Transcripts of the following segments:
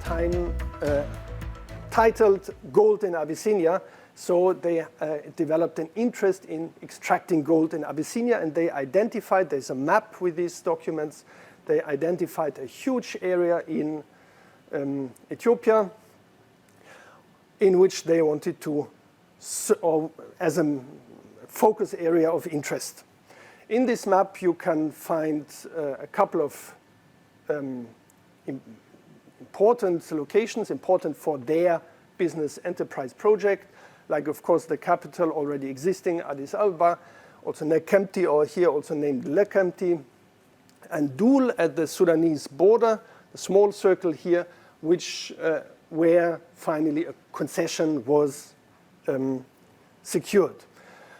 time titled Gold in Abyssinia. So they developed an interest in extracting gold in Abyssinia, and they identified, there's a map with these documents, they identified a huge area in Ethiopia in which they wanted to, as a focus area of interest. In this map you can find a couple of important locations, important for their business enterprise project, like of course the capital already existing, Addis Ababa, also Nekemti, or here also named Lekemti, and Dul at the Sudanese border, the small circle here, which where finally a concession was secured.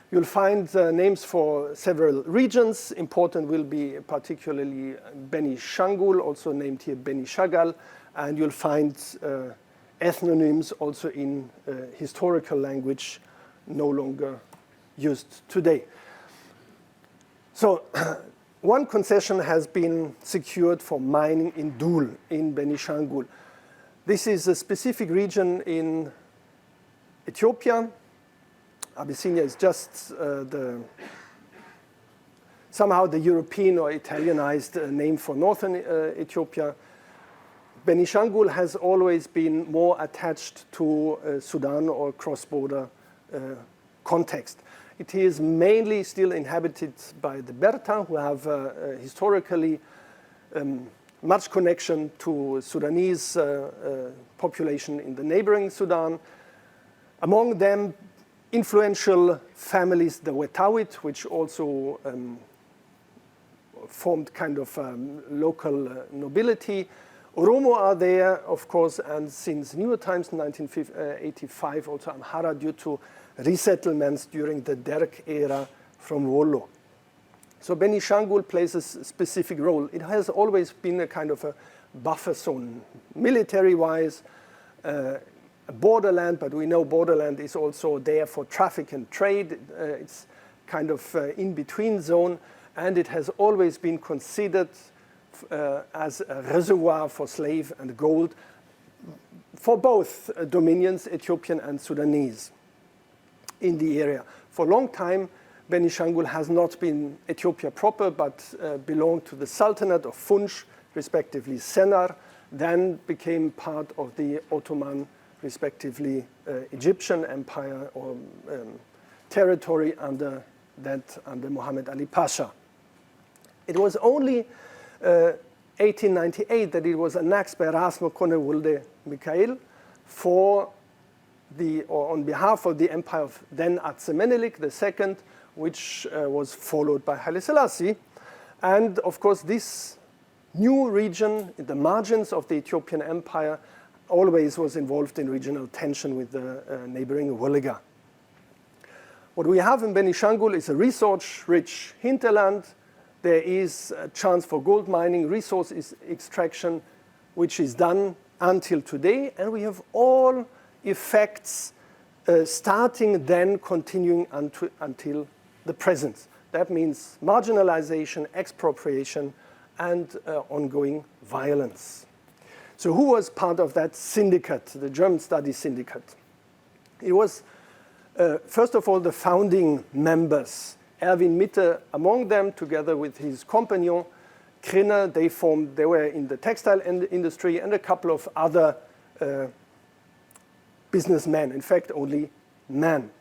You'll find names for several regions. Important will be particularly Beni Shangul, also named here Beni Shagal, and you'll find ethnonyms also in historical language no longer used today. So one concession has been secured for mining in Dul, in Beni Shangul. This is a specific region in Ethiopia. Abyssinia is just somehow the European or Italianized name for northern Ethiopia. Beni Shangul has always been more attached to Sudan or cross-border context. It is mainly still inhabited by the Berta, who have historically much connection to Sudanese population in the neighboring Sudan. Among them, influential families, the Wetawit, which also formed kind of local nobility. Oromo are there, of course, and since newer times, 1985, also Amhara, due to resettlements during the Derg era from Wollo. So Beni Shangul plays a specific role. It has always been a kind of a buffer zone, military-wise, a borderland, but we know borderland is also there for traffic and trade. It's kind of in-between zone, and it has always been considered as a reservoir for slave and gold for both dominions, Ethiopian and Sudanese, in the area. For a long time, Beni Shangul has not been Ethiopia proper, but belonged to the Sultanate of Funch, respectively Sennar, then became part of the Ottoman, respectively Egyptian empire or territory under Muhammad Ali Pasha. It was only 1898 that it was annexed by Ras Mokonne Wulde Mikhail on behalf of the empire of then Atse Menelik II, which was followed by Haile Selassie. And of course, this new region, in the margins of the Ethiopian empire, always was involved in regional tension with the neighboring Wollega. What we have in Beni Shangul is a resource-rich hinterland. There is a chance for gold mining, resource extraction, which is done until today, and we have all effects starting then continuing until the present. That means marginalization, expropriation, and ongoing violence. So who was part of that syndicate, the German Study Syndicate? It was, first of all, the founding members. Erwin Mitte among them, together with his companion, Krinner. They were in the textile industry, and a couple of other businessmen, in fact, only men.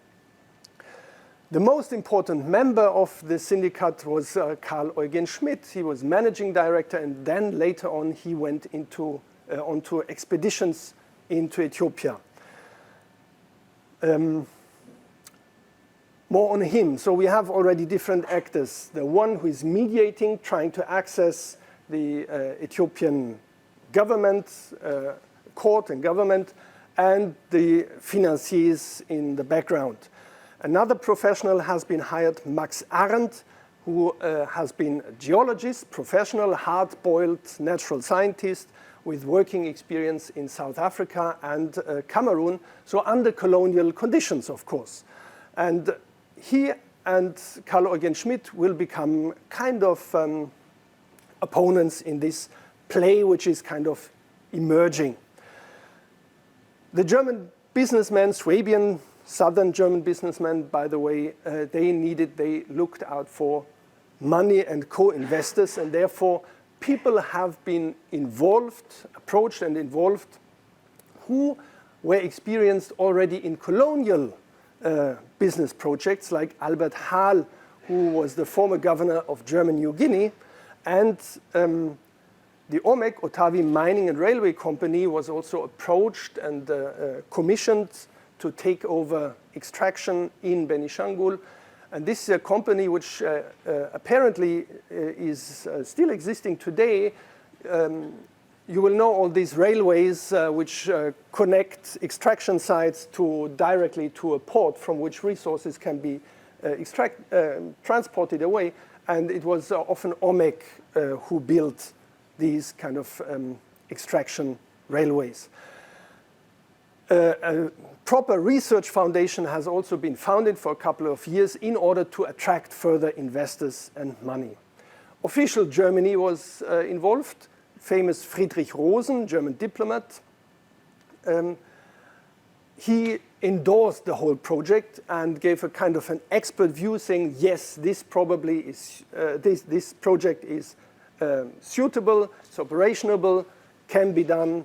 The most important member of the syndicate was Karl Eugen Schmidt. He was managing director, and then later on he went onto expeditions into Ethiopia. More on him. So we have already different actors. The one who is mediating, trying to access the Ethiopian government, court and government, and the financiers in the background. Another professional has been hired, Max Arendt, who has been a geologist, professional, hard-boiled natural scientist with working experience in South Africa and Cameroon, so under colonial conditions, of course. And he and Karl Eugen Schmidt will become kind of opponents in this play, which is kind of emerging. The German businessmen, Swabian, southern German businessmen, by the way, they looked out for money and co-investors, and therefore people have been approached and involved, who were experienced already in colonial business projects, like Albert Hahl, who was the former governor of German New Guinea, and the OMEC, Otavi Mining and Railway Company, was also approached and commissioned to take over extraction in Benishangul. And this is a company which apparently is still existing today. You will know all these railways which connect extraction sites directly to a port from which resources can be transported away. And it was often OMEC who built these kind of extraction railways. A proper research foundation has also been founded for a couple of years in order to attract further investors and money. Official Germany was involved. Famous Friedrich Rosen, German diplomat, he endorsed the whole project and gave a kind of an expert view, saying, yes, this probably is this project is suitable, it's operationable, can be done.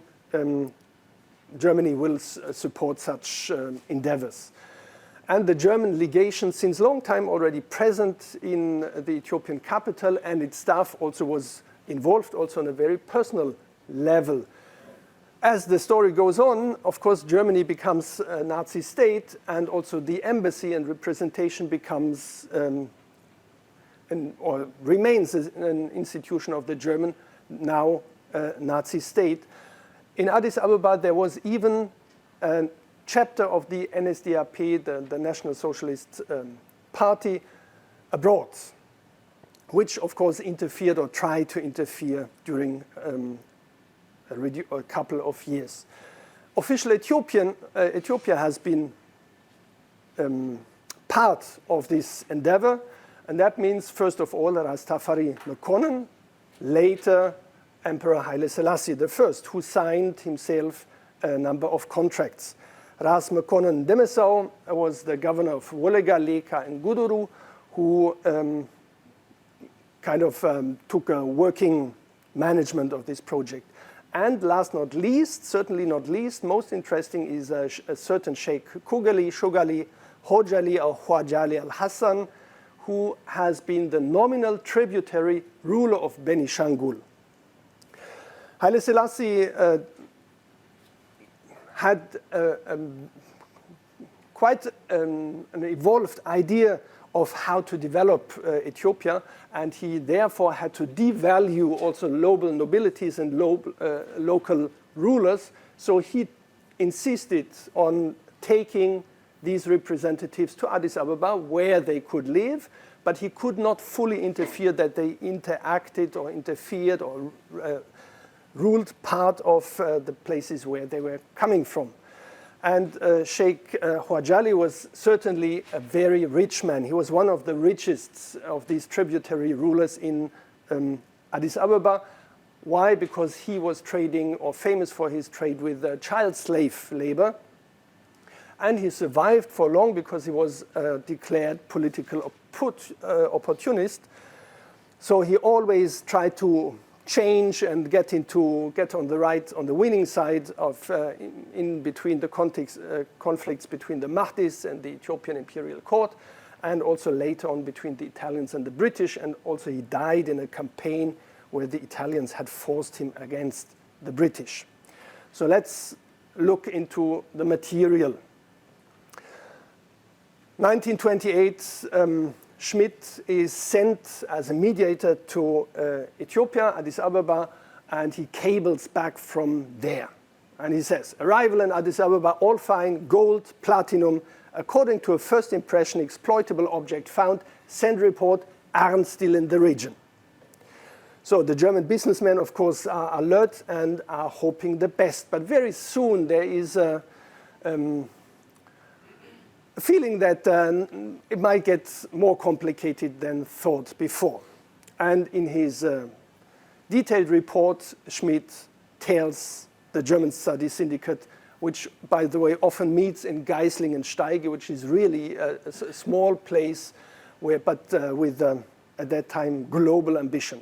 Germany will support such endeavors. And the German legation, since long time already present in the Ethiopian capital, and its staff also was involved also on a very personal level. As the story goes on, of course, Germany becomes a Nazi state, and also the embassy and representation becomes or remains an institution of the German, now Nazi state. In Addis Ababa, there was even a chapter of the NSDAP, the National Socialist Party, abroad, which of course interfered or tried to interfere during a couple of years. Official Ethiopia has been part of this endeavor, and that means, first of all, Ras Tafari Mekonnen, later Emperor Haile Selassie I, who signed himself a number of contracts. Ras Mekonnen Demesau was the governor of Wolega, Leka, and Guduru, who kind of took a working management of this project. And last not least, certainly not least, most interesting is a certain Sheikh Shogali Hojali or Hwajali al-Hassan, who has been the nominal tributary ruler of Benishangul. Haile Selassie had quite an evolved idea of how to develop Ethiopia, and he therefore had to devalue also local nobilities and local rulers. So he insisted on taking these representatives to Addis Ababa, where they could live, but he could not fully interfere that they interacted or interfered or ruled part of the places where they were coming from. And Sheikh Hwajali was certainly a very rich man. He was one of the richest of these tributary rulers in Addis Ababa. Why? Because he was trading, or famous for his trade with child slave labor. And he survived for long because he was a declared political opportunist. So he always tried to change and get on the winning side of in between the conflicts between the Mahdis and the Ethiopian imperial court, and also later on between the Italians and the British. And also he died in a campaign where the Italians had forced him against the British. So let's look into the material. 1928, Schmidt is sent as a mediator to Ethiopia, Addis Ababa, and he cables back from there. And he says, arrival in Addis Ababa, all fine, gold, platinum, according to a first impression, exploitable object found, send report, aren't still in the region. So the German businessmen, of course, are alert and are hoping the best. But very soon there is a feeling that it might get more complicated than thought before. And in his detailed report, Schmidt tells the German Study Syndicate which, by the way, often meets in Geisling-Steige, which is really a small place, but with, at that time, global ambition.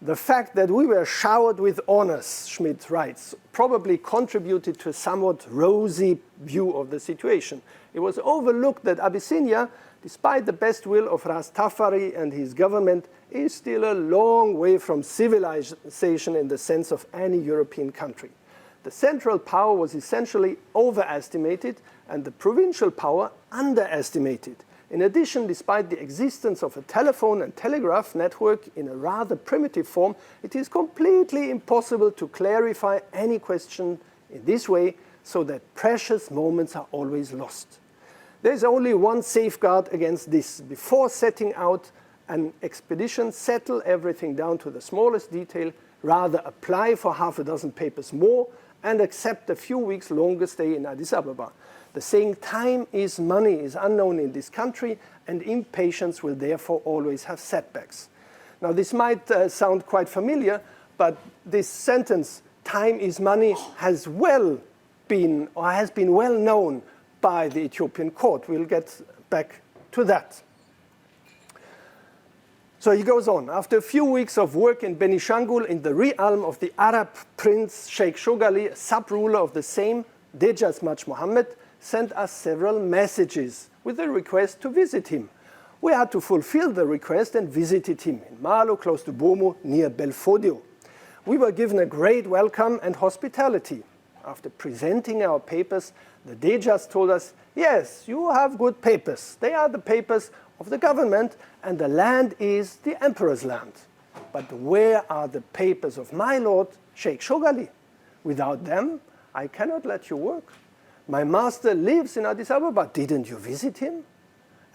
The fact that we were showered with honors, Schmidt writes, probably contributed to a somewhat rosy view of the situation. It was overlooked that Abyssinia, despite the best will of Rastafari and his government, is still a long way from civilization in the sense of any European country. The central power was essentially overestimated and the provincial power underestimated. In addition, despite the existence of a telephone and telegraph network in a rather primitive form, it is completely impossible to clarify any question in this way so that precious moments are always lost. There is only one safeguard against this. Before setting out an expedition, settle everything down to the smallest detail, rather apply for half a dozen papers more and accept a few weeks longer stay in Addis Ababa. The saying time is money is unknown in this country, and impatience will therefore always have setbacks. Now this might sound quite familiar, but this sentence, time is money, has been well known by the Ethiopian court. We'll get back to that. So he goes on. After a few weeks of work in Benishangul in the realm of the Arab prince Sheikh Shogali, sub-ruler of the same, Dejas Mach Mohammed, sent us several messages with a request to visit him. We had to fulfill the request and visited him in Malo, close to Bomo, near Belfodio. We were given a great welcome and hospitality. After presenting our papers, the Dejas told us, yes, you have good papers. They are the papers of the government, and the land is the emperor's land. But where are the papers of my lord, Sheikh Shogali? Without them, I cannot let you work. My master lives in Addis Ababa. Didn't you visit him?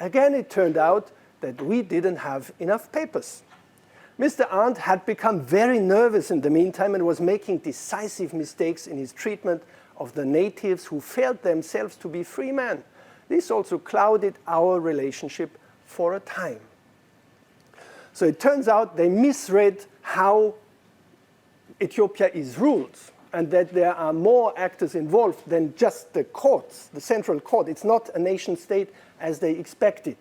Again, it turned out that we didn't have enough papers. Mr. Arndt had become very nervous in the meantime and was making decisive mistakes in his treatment of the natives who felt themselves to be free men. This also clouded our relationship for a time. So it turns out they misread how Ethiopia is ruled, and that there are more actors involved than just the courts, the central court. It's not a nation state as they expected.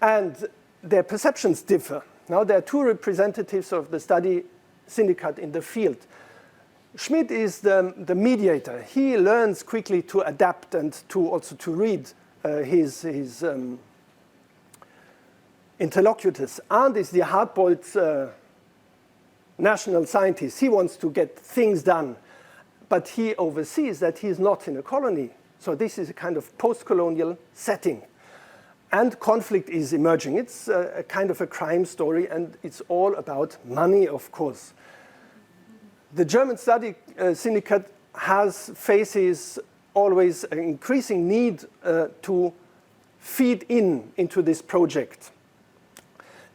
And their perceptions differ. Now there are two representatives of the study syndicate in the field. Schmidt is the mediator. He learns quickly to adapt and also to read his interlocutors. Arndt is the hard-boiled national scientist. He wants to get things done, but he oversees that he is not in a colony. So this is a kind of post-colonial setting. And conflict is emerging. It's a kind of a crime story, and it's all about money, of course. The German Study Syndicate faces always an increasing need to feed into this project.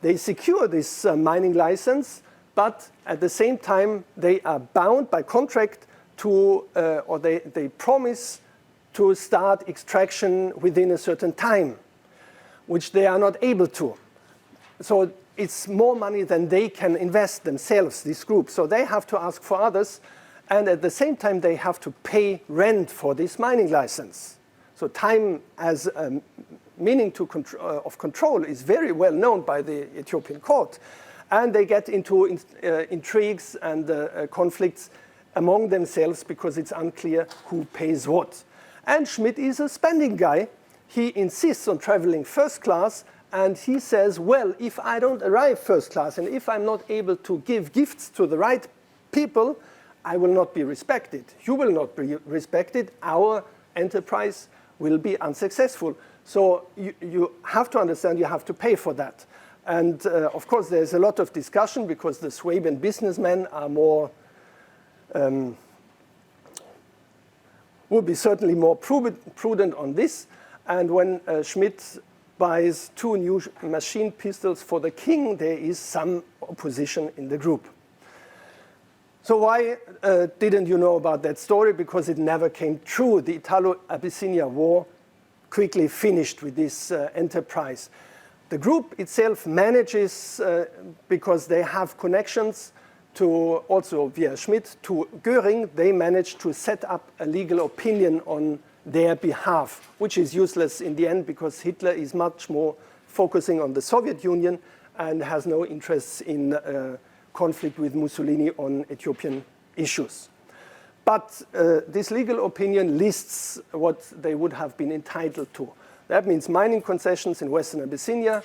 They secure this mining license, but at the same time, they are bound by contract to, or they promise to start extraction within a certain time, which they are not able to. So it's more money than they can invest themselves, this group. So they have to ask for others, and at the same time, they have to pay rent for this mining license. So time as a meaning of control is very well known by the Ethiopian court. And they get into intrigues and conflicts among themselves because it's unclear who pays what. And Schmidt is a spending guy. He insists on traveling first class, and he says, well, if I don't arrive first class and if I'm not able to give gifts to the right people, I will not be respected. You will not be respected. Our enterprise will be unsuccessful. So you have to understand you have to pay for that. And of course, there's a lot of discussion because the Swabian businessmen are more, would be certainly more prudent on this. And when Schmidt buys 2 new machine pistols for the king, there is some opposition in the group. So why didn't you know about that story? Because it never came true. The Italo-Abyssinia War quickly finished with this enterprise. The group itself manages, because they have connections, to, also via Schmidt, to Göring, they managed to set up a legal opinion on their behalf, which is useless in the end because Hitler is much more focusing on the Soviet Union and has no interests in conflict with Mussolini on Ethiopian issues. But this legal opinion lists what they would have been entitled to. That means mining concessions in Western Abyssinia,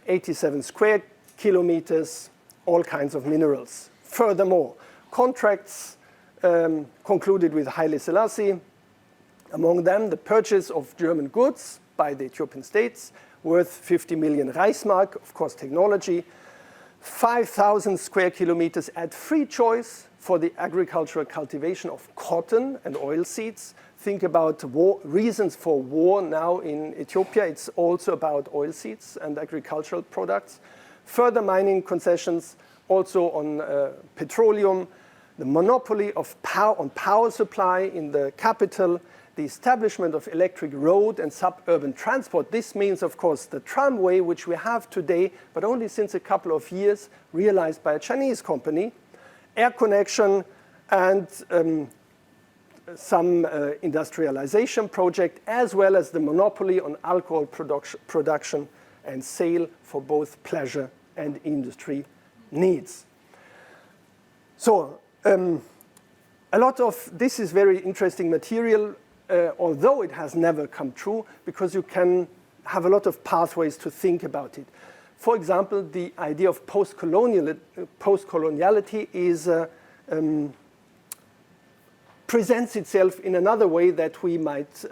87 square kilometers, all kinds of minerals. Furthermore, contracts concluded with Haile Selassie, among them the purchase of German goods by the Ethiopian states worth 50 million Reichsmark, of course technology, 5,000 square kilometers at free choice for the agricultural cultivation of cotton and oilseeds. Think about reasons for war now in Ethiopia. It's also about oilseeds and agricultural products. Further mining concessions also on petroleum, the monopoly of power supply in the capital, the establishment of electric road and suburban transport. This means, of course, the tramway, which we have today, but only since a couple of years, realized by a Chinese company, air connection, and some industrialization project, as well as the monopoly on alcohol production and sale for both pleasure and industry needs. So a lot of this is very interesting material, although it has never come true, because you can have a lot of pathways to think about it. For example, the idea of post-coloniality is presents itself in another way that we might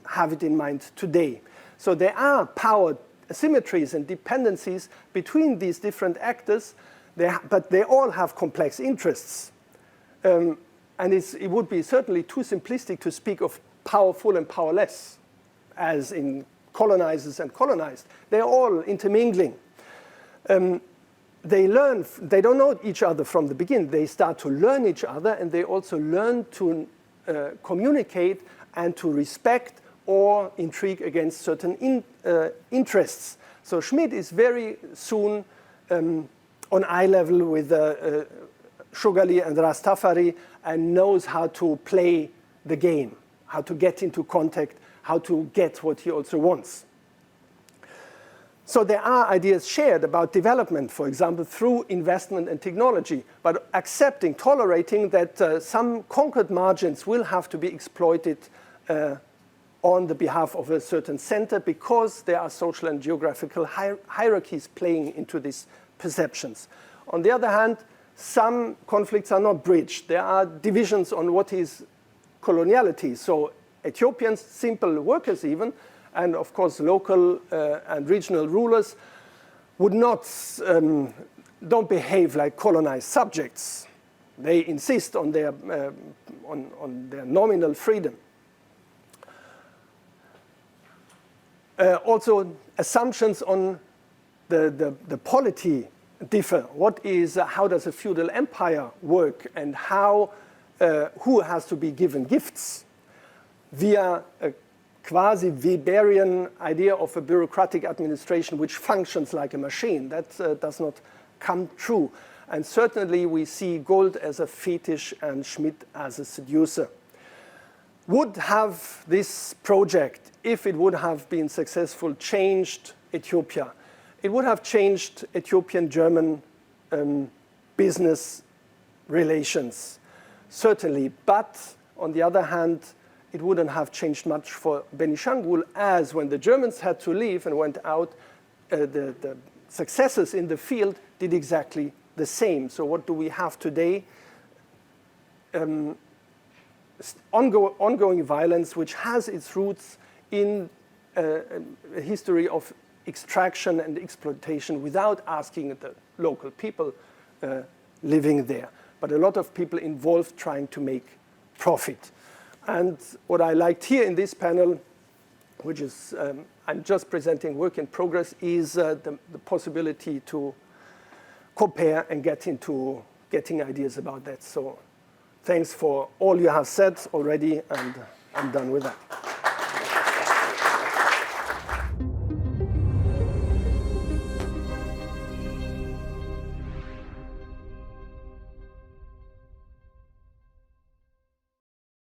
have it in mind today. So there are power asymmetries and dependencies between these different actors, but they all have complex interests. And it would be certainly too simplistic to speak of powerful and powerless, as in colonizers and colonized. They're all intermingling. They don't know each other from the beginning. They start to learn each other, and they also learn to communicate and to respect or intrigue against certain interests. So Schmidt is very soon on eye level with Shogali and Rastafari, and knows how to play the game, how to get into contact, how to get what he also wants. So there are ideas shared about development, for example, through investment and technology, but accepting, tolerating that some conquered margins will have to be exploited on the behalf of a certain center because there are social and geographical hierarchies playing into these perceptions. On the other hand, some conflicts are not bridged. There are divisions on what is coloniality. So Ethiopians, simple workers even, and of course local and regional rulers would not, don't behave like colonized subjects. They insist on their nominal freedom. Also, assumptions on the polity differ. How does a feudal empire work, and who has to be given gifts? Via a quasi-Weberian idea of a bureaucratic administration which functions like a machine. That does not come true. And certainly we see gold as a fetish and Schmidt as a seducer. Would have this project, if it would have been successful, changed Ethiopia? It would have changed Ethiopian-German business relations, certainly. But on the other hand, it wouldn't have changed much for Benishangul, as when the Germans had to leave and went out, the successors in the field did exactly the same. So what do we have today? Ongoing violence, which has its roots in a history of extraction and exploitation without asking the local people living there. But a lot of people involved trying to make profit. And what I liked here in this panel, which is, I'm just presenting work in progress, is the possibility to compare and get into getting ideas about that. So thanks for all you have said already, and I'm done with that.